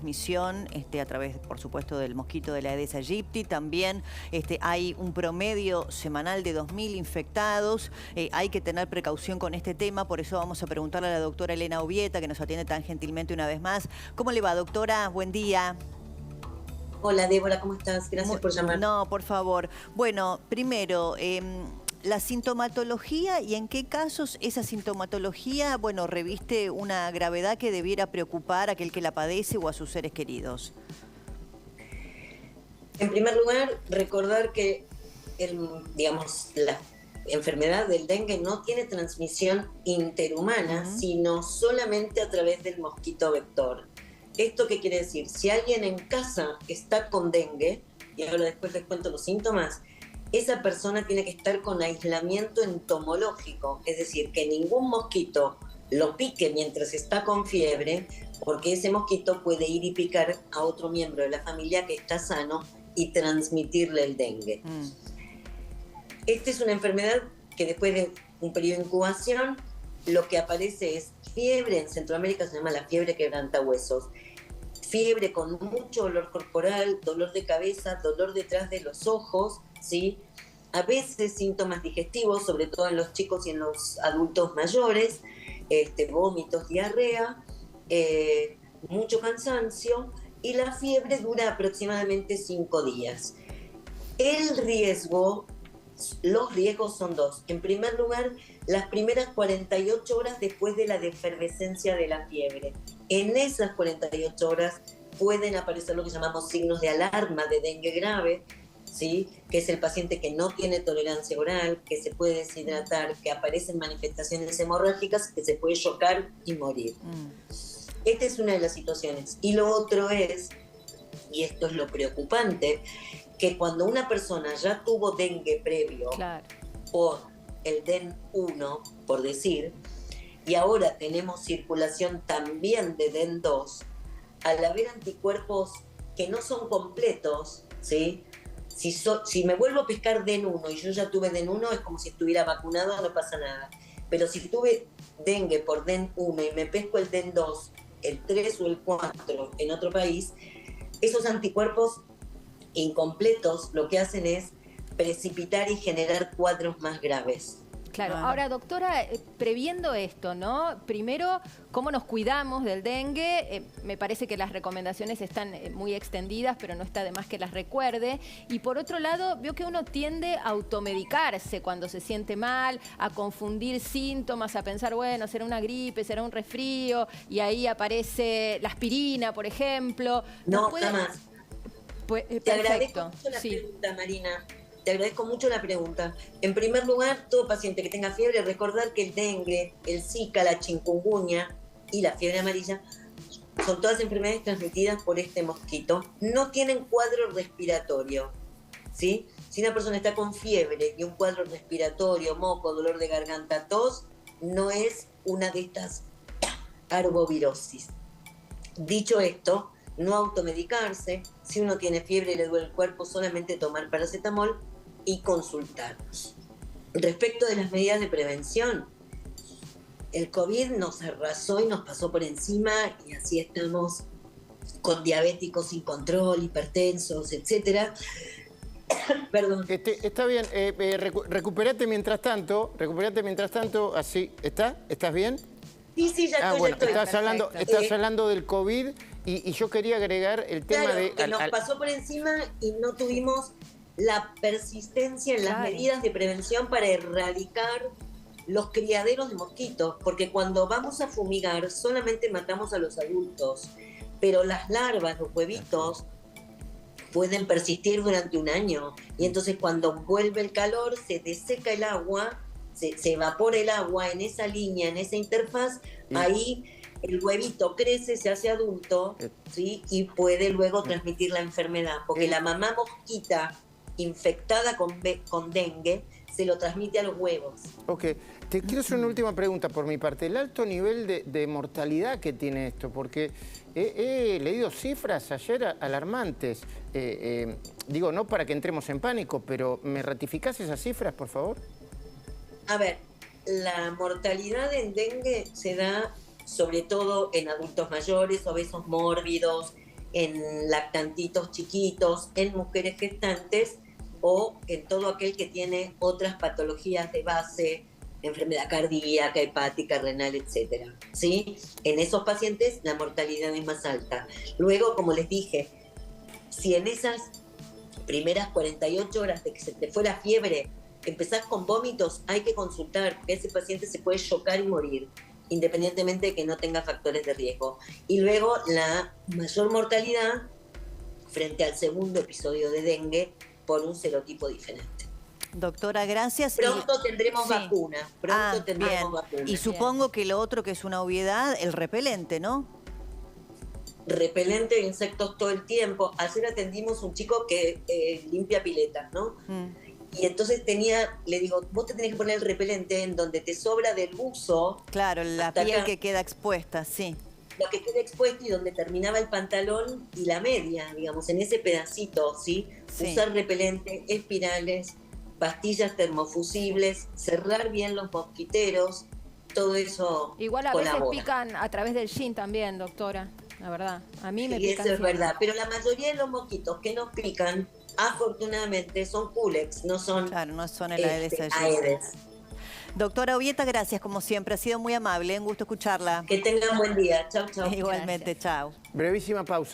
transmisión a través, por supuesto, del mosquito de la Aedes aegypti. También hay un promedio semanal de 2.000 infectados. Hay que tener precaución con este tema, por eso vamos a preguntarle a la doctora Elena Obieta, que nos atiende tan gentilmente una vez más. ¿Cómo le va, doctora? Buen día. Hola, Débora, ¿cómo estás? Gracias por llamar. No, por favor. Bueno, primero, la sintomatología y en qué casos esa sintomatología, bueno, reviste una gravedad que debiera preocupar a aquel que la padece o a sus seres queridos. En primer lugar, recordar que la enfermedad del dengue no tiene transmisión interhumana, sino solamente a través del mosquito vector. ¿Esto qué quiere decir? Si alguien en casa está con dengue, y ahora después les cuento los síntomas, esa persona tiene que estar con aislamiento entomológico, es decir, que ningún mosquito lo pique mientras está con fiebre, porque ese mosquito puede ir y picar a otro miembro de la familia que está sano y transmitirle el dengue. Esta es una enfermedad que después de un periodo de incubación, lo que aparece es fiebre. En Centroamérica se llama la fiebre quebrantahuesos. Fiebre con mucho dolor corporal, dolor de cabeza, dolor detrás de los ojos, ¿sí? A veces síntomas digestivos, sobre todo en los chicos y en los adultos mayores, vómitos, diarrea, mucho cansancio, y la fiebre dura aproximadamente 5 días. Los riesgos son dos. En primer lugar, las primeras 48 horas después de la efervescencia de la fiebre. En esas 48 horas pueden aparecer lo que llamamos signos de alarma de dengue grave, ¿sí? Que es el paciente que no tiene tolerancia oral, que se puede deshidratar, que aparecen manifestaciones hemorrágicas, que se puede chocar y morir. Esta es una de las situaciones. Y lo otro es, y esto es lo preocupante, que cuando una persona ya tuvo dengue previo, por el DEN 1, por decir, y ahora tenemos circulación también de DEN 2, al haber anticuerpos que no son completos, ¿sí? Si me vuelvo a pescar DEN 1 y yo ya tuve DEN 1, es como si estuviera vacunado, no pasa nada. Pero si tuve dengue por DEN 1 y me pesco el DEN 2, el 3 o el 4 en otro país, esos anticuerpos incompletos lo que hacen es precipitar y generar cuadros más graves. Claro, ahora doctora, previendo esto, ¿no? Primero, ¿cómo nos cuidamos del dengue? Me parece que las recomendaciones están muy extendidas, pero no está de más que las recuerde. Y por otro lado, veo que uno tiende a automedicarse cuando se siente mal, a confundir síntomas, a pensar, bueno, será una gripe, será un resfrío, y ahí aparece la aspirina, por ejemplo. No, jamás. Te agradezco mucho la pregunta, Marina. Te agradezco mucho la pregunta. En primer lugar, todo paciente que tenga fiebre, recordar que el dengue, el zika, la chikungunya y la fiebre amarilla son todas enfermedades transmitidas por este mosquito. No tienen cuadro respiratorio, ¿sí? Si una persona está con fiebre y un cuadro respiratorio, moco, dolor de garganta, tos, no es una de estas arbovirosis. Dicho esto, no automedicarse. Si uno tiene fiebre y le duele el cuerpo, solamente tomar paracetamol y consultarnos. Respecto de las medidas de prevención, el COVID nos arrasó y nos pasó por encima, y así estamos con diabéticos sin control, hipertensos, etcétera. Perdón. Está bien, recuperate mientras tanto, así, ¿estás bien? Sí, ya estoy. Bueno, ya estoy. estás hablando del COVID y yo quería agregar el tema que nos pasó por encima y no tuvimos la persistencia en las medidas de prevención para erradicar los criaderos de mosquitos, porque cuando vamos a fumigar solamente matamos a los adultos, pero las larvas, los huevitos, pueden persistir durante un año, y entonces cuando vuelve el calor se deseca el agua, se evapora el agua en esa línea, en esa interfaz, ahí el huevito crece, se hace adulto, ¿sí? Y puede luego transmitir la enfermedad, porque la mamá mosquita infectada con dengue se lo transmite a los huevos. Ok, te quiero hacer una última pregunta por mi parte. El alto nivel de mortalidad que tiene esto, porque he leído cifras ayer alarmantes. Digo, no para que entremos en pánico, pero ¿me ratificás esas cifras, por favor? A ver, la mortalidad en dengue se da sobre todo en adultos mayores, obesos mórbidos, en lactantitos chiquitos, en mujeres gestantes o en todo aquel que tiene otras patologías de base, enfermedad cardíaca, hepática, renal, etcétera, ¿sí? En esos pacientes la mortalidad es más alta. Luego, como les dije, si en esas primeras 48 horas de que se te fue la fiebre, empezás con vómitos, hay que consultar, porque ese paciente se puede chocar y morir, independientemente de que no tenga factores de riesgo. Y luego la mayor mortalidad frente al segundo episodio de dengue por un serotipo diferente. Doctora, gracias. Pronto tendremos Sí. vacuna, pronto tendremos vacuna. Y supongo que lo otro que es una obviedad, el repelente, ¿no? Repelente de insectos todo el tiempo. Ayer atendimos un chico que limpia piletas, ¿no? Y entonces le digo, vos te tenés que poner el repelente en donde te sobra del buzo. Claro, la hasta piel acá, que queda expuesta, sí. lo que queda expuesto y donde terminaba el pantalón y la media, digamos, en ese pedacito, ¿sí? Sí. Usar repelente, espirales, pastillas termofusibles, cerrar bien los mosquiteros, todo eso Igual a veces colabora. pican a través del jean también, doctora, la verdad. A mí me Sí, pican eso es siempre. verdad, pero la mayoría de los mosquitos que nos pican, afortunadamente, son culex, no son Claro, no son el Aedes aegypti. Aedes. Doctora Obieta, gracias como siempre. Ha sido muy amable, un gusto escucharla. Que tengan buen día. Chau, chau. Igualmente, chao. Brevísima pausa.